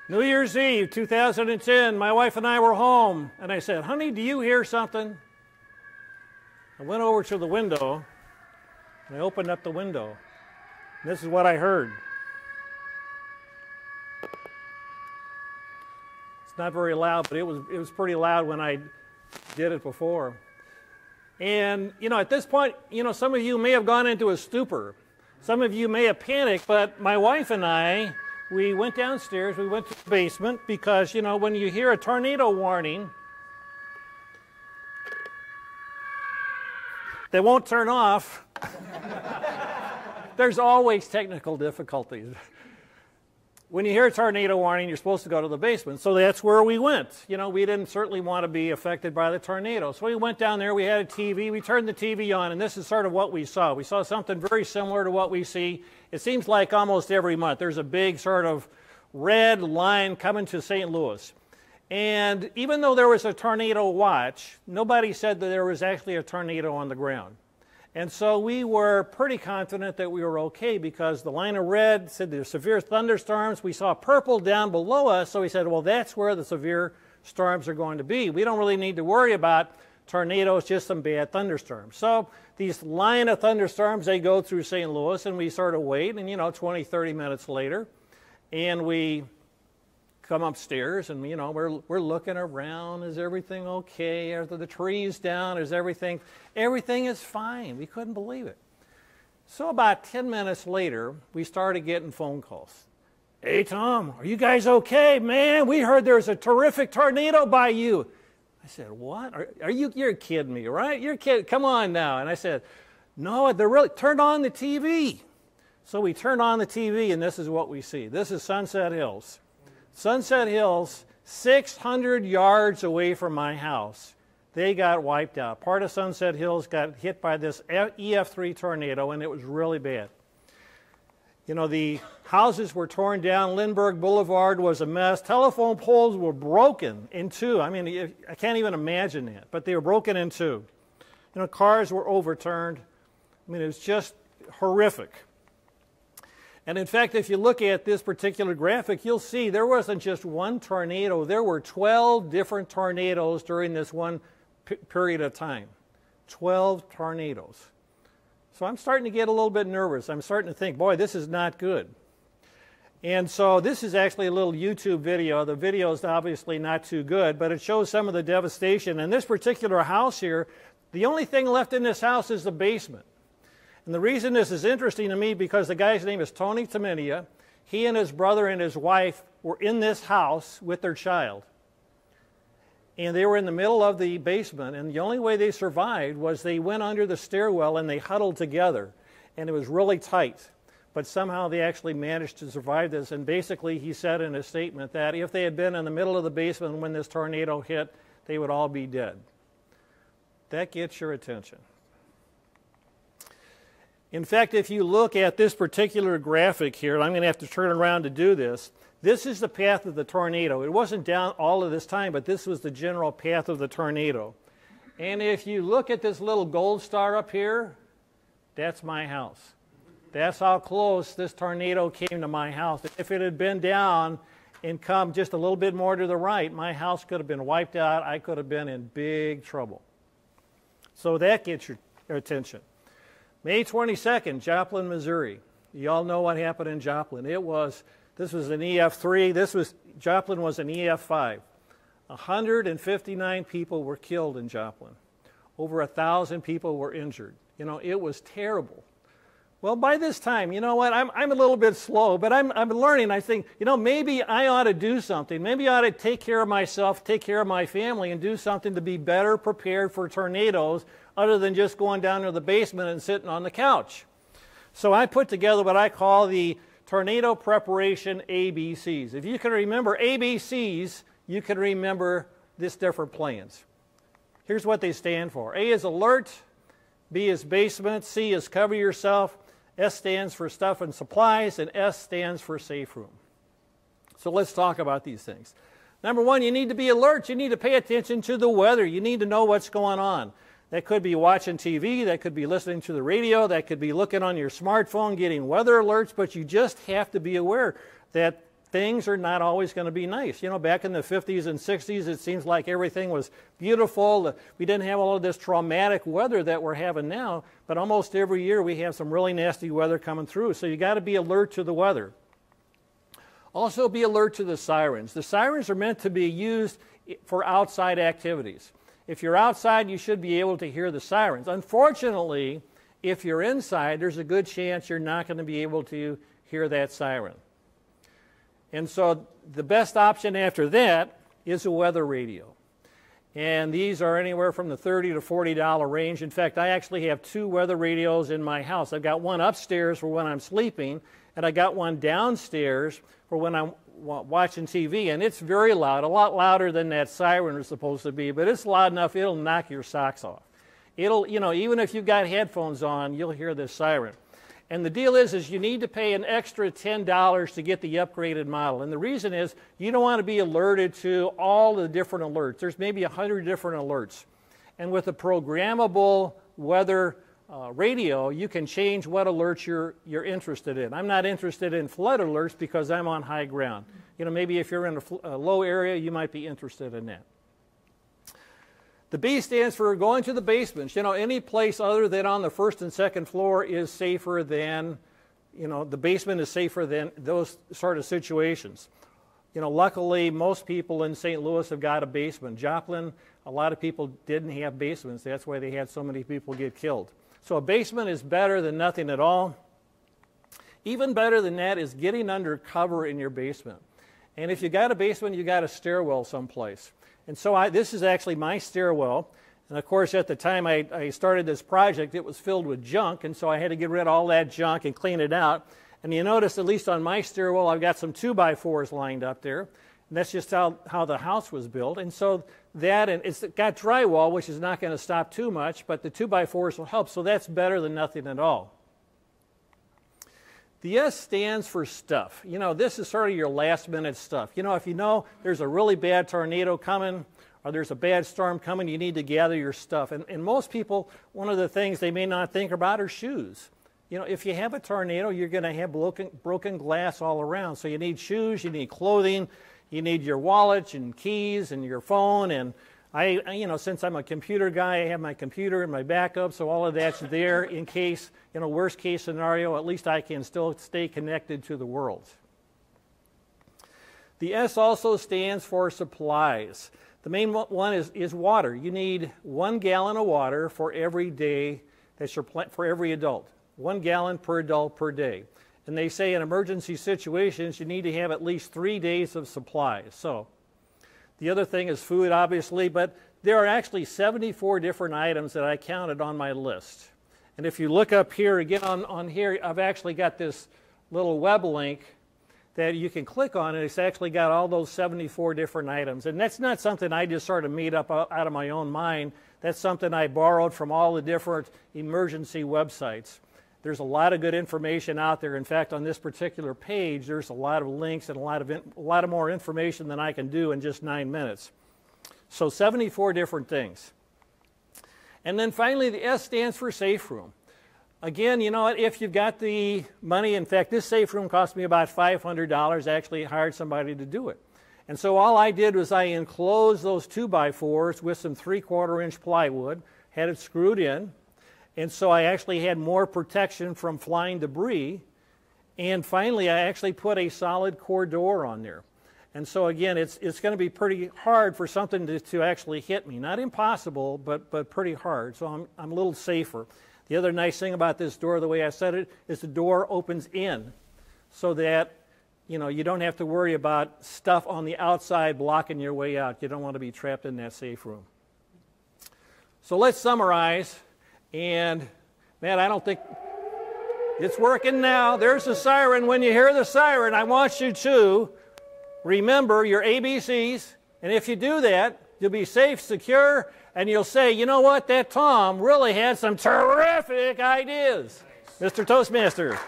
New Year's Eve, 2010, my wife and I were home, and I said, honey, do you hear something? I went over to the window, and I opened up the window. And this is what I heard. It's not very loud, but it was pretty loud when I did it before. And, at this point, some of you may have gone into a stupor. Some of you may have panicked, but my wife and I, we went downstairs, we went to the basement, because, when you hear a tornado warning, they won't turn off. There's always technical difficulties. When you hear a tornado warning, you're supposed to go to the basement. So that's where we went. We didn't certainly want to be affected by the tornado. So we went down there, we had a TV, we turned the TV on, and this is sort of what we saw. We saw something very similar to what we see. It seems like almost every month there's a big sort of red line coming to St. Louis. And even though there was a tornado watch, nobody said that there was actually a tornado on the ground. And so we were pretty confident that we were okay, because the line of red said there's severe thunderstorms. We saw purple down below us, so we said, well, that's where the severe storms are going to be. We don't really need to worry about tornadoes, just some bad thunderstorms. So these line of thunderstorms, they go through St. Louis, and we sort of wait, and 20, 30 minutes later, and we come upstairs, and we're looking around. Is everything okay? Are the trees down? Is everything is fine? We couldn't believe it. So about 10 minutes later, we started getting phone calls. Hey, Tom, are you guys okay? Man, we heard there's a terrific tornado by you. I said, what? You're kidding me, right? You're kidding. Come on now. And I said, no, they're really, turn on the TV. So we turned on the TV, and this is what we see. This is Sunset Hills. Sunset Hills, 600 yards away from my house, they got wiped out. Part of Sunset Hills got hit by this EF3 tornado, and it was really bad. The houses were torn down. Lindbergh Boulevard was a mess. Telephone poles were broken in two. I mean, I can't even imagine that, but they were broken in two. Cars were overturned. I mean, it was just horrific. And in fact, if you look at this particular graphic, you'll see there wasn't just one tornado. There were 12 different tornadoes during this one period of time. 12 tornadoes. So I'm starting to get a little bit nervous. I'm starting to think, boy, this is not good. And so this is actually a little YouTube video. The video is obviously not too good, but it shows some of the devastation. In this particular house here, the only thing left in this house is the basement. And the reason this is interesting to me, because the guy's name is Tony Taminia. He and his brother and his wife were in this house with their child. And they were in the middle of the basement, and the only way they survived was they went under the stairwell and they huddled together. And it was really tight. But somehow they actually managed to survive this. And basically he said in his statement that if they had been in the middle of the basement when this tornado hit, they would all be dead. That gets your attention. In fact, if you look at this particular graphic here, I'm going to have to turn around to do this. This is the path of the tornado. It wasn't down all of this time, but this was the general path of the tornado. And if you look at this little gold star up here, that's my house. That's how close this tornado came to my house. If it had been down and come just a little bit more to the right, my house could have been wiped out. I could have been in big trouble. So that gets your attention. May 22nd, Joplin, Missouri. You all know what happened in Joplin. This was an EF3. Joplin was an EF5. 159 people were killed in Joplin. Over 1,000 people were injured. It was terrible. Well, by this time, you know what? I'm a little bit slow, but I'm learning. I think, maybe I ought to do something. Maybe I ought to take care of myself, take care of my family, and do something to be better prepared for tornadoes other than just going down to the basement and sitting on the couch. So I put together what I call the Tornado Preparation ABCs. If you can remember ABCs, you can remember these different plans. Here's what they stand for. A is alert, B is basement, C is cover yourself, S stands for stuff and supplies, and S stands for safe room. So let's talk about these things. Number one, you need to be alert. You need to pay attention to the weather. You need to know what's going on. That could be watching TV, that could be listening to the radio, that could be looking on your smartphone, getting weather alerts, but you just have to be aware that things are not always going to be nice. You know, back in the 50s and 60s, it seems like everything was beautiful. We didn't have all of this traumatic weather that we're having now, but almost every year we have some really nasty weather coming through. So you got to be alert to the weather. Also be alert to the sirens. The sirens are meant to be used for outside activities. If you're outside, you should be able to hear the sirens. Unfortunately, if you're inside, there's a good chance you're not going to be able to hear that siren. And so the best option after that is a weather radio. And these are anywhere from the $30 to $40 range. In fact, I actually have 2 weather radios in my house. I've got one upstairs for when I'm sleeping, and I got one downstairs for when I'm watching TV. And it's very loud, a lot louder than that siren is supposed to be, but it's loud enough it'll knock your socks off. It'll, you know, even if you've got headphones on, you'll hear this siren. And the deal is you need to pay an extra $10 to get the upgraded model. And the reason is you don't want to be alerted to all the different alerts. There's maybe 100 different alerts. And with a programmable weather radio, you can change what alerts you're interested in. I'm not interested in flood alerts because I'm on high ground. You know, maybe if you're in a low area, you might be interested in that. The B stands for going to the basements. You know, any place other than on the first and second floor is safer than, you know, the basement is safer than those sort of situations. You know, luckily, most people in St. Louis have got a basement. Joplin, a lot of people didn't have basements. That's why they had so many people get killed. So a basement is better than nothing at all. Even better than that is getting under cover in your basement. And if you got a basement, you got a stairwell someplace. And so this is actually my stairwell. And of course, at the time I started this project, it was filled with junk. And so I had to get rid of all that junk and clean it out. And you notice, at least on my stairwell, I've got some 2x4s lined up there. And that's just how the house was built. And so that, and it's got drywall, which is not going to stop too much, but the 2x4s will help. So that's better than nothing at all. The S stands for stuff. You know, this is sort of your last minute stuff. You know, if you know there's a really bad tornado coming or there's a bad storm coming, you need to gather your stuff. And most people, one of the things they may not think about are shoes. You know, if you have a tornado, you're going to have broken glass all around. So you need shoes, you need clothing, you need your wallet and keys and your phone. And you know, since I'm a computer guy, I have my computer and my backup, so all of that's there in case, you know, worst case scenario, at least I can still stay connected to the world. The S also stands for supplies. The main one is water. You need 1 gallon of water for every day for every adult. 1 gallon per adult per day. And they say in emergency situations, you need to have at least 3 days of supplies. So the other thing is food, obviously, but there are actually 74 different items that I counted on my list. And if you look up here, again on here, I've actually got this little web link that you can click on, and it's actually got all those 74 different items. And that's not something I just sort of made up out of my own mind. That's something I borrowed from all the different emergency websites. There's a lot of good information out there. In fact, on this particular page, there's a lot of links and a lot of more information than I can do in just 9 minutes. So 74 different things. And then finally, the S stands for safe room. Again, you know what, if you've got the money, in fact, this safe room cost me about $500. I actually hired somebody to do it. And so all I did was I enclosed those 2x4s with some 3/4 inch plywood, had it screwed in. And so I actually had more protection from flying debris. And finally, I actually put a solid core door on there. And so again, it's going to be pretty hard for something to actually hit me. Not impossible, but pretty hard. So I'm a little safer. The other nice thing about this door, the way I said it, is the door opens in so that, you know, you don't have to worry about stuff on the outside blocking your way out. You don't want to be trapped in that safe room. So let's summarize. And, man, I don't think it's working now. There's the siren. When you hear the siren, I want you to remember your ABCs. And if you do that, you'll be safe, secure, and you'll say, you know what, that Tom really had some terrific ideas. Mr. Toastmaster.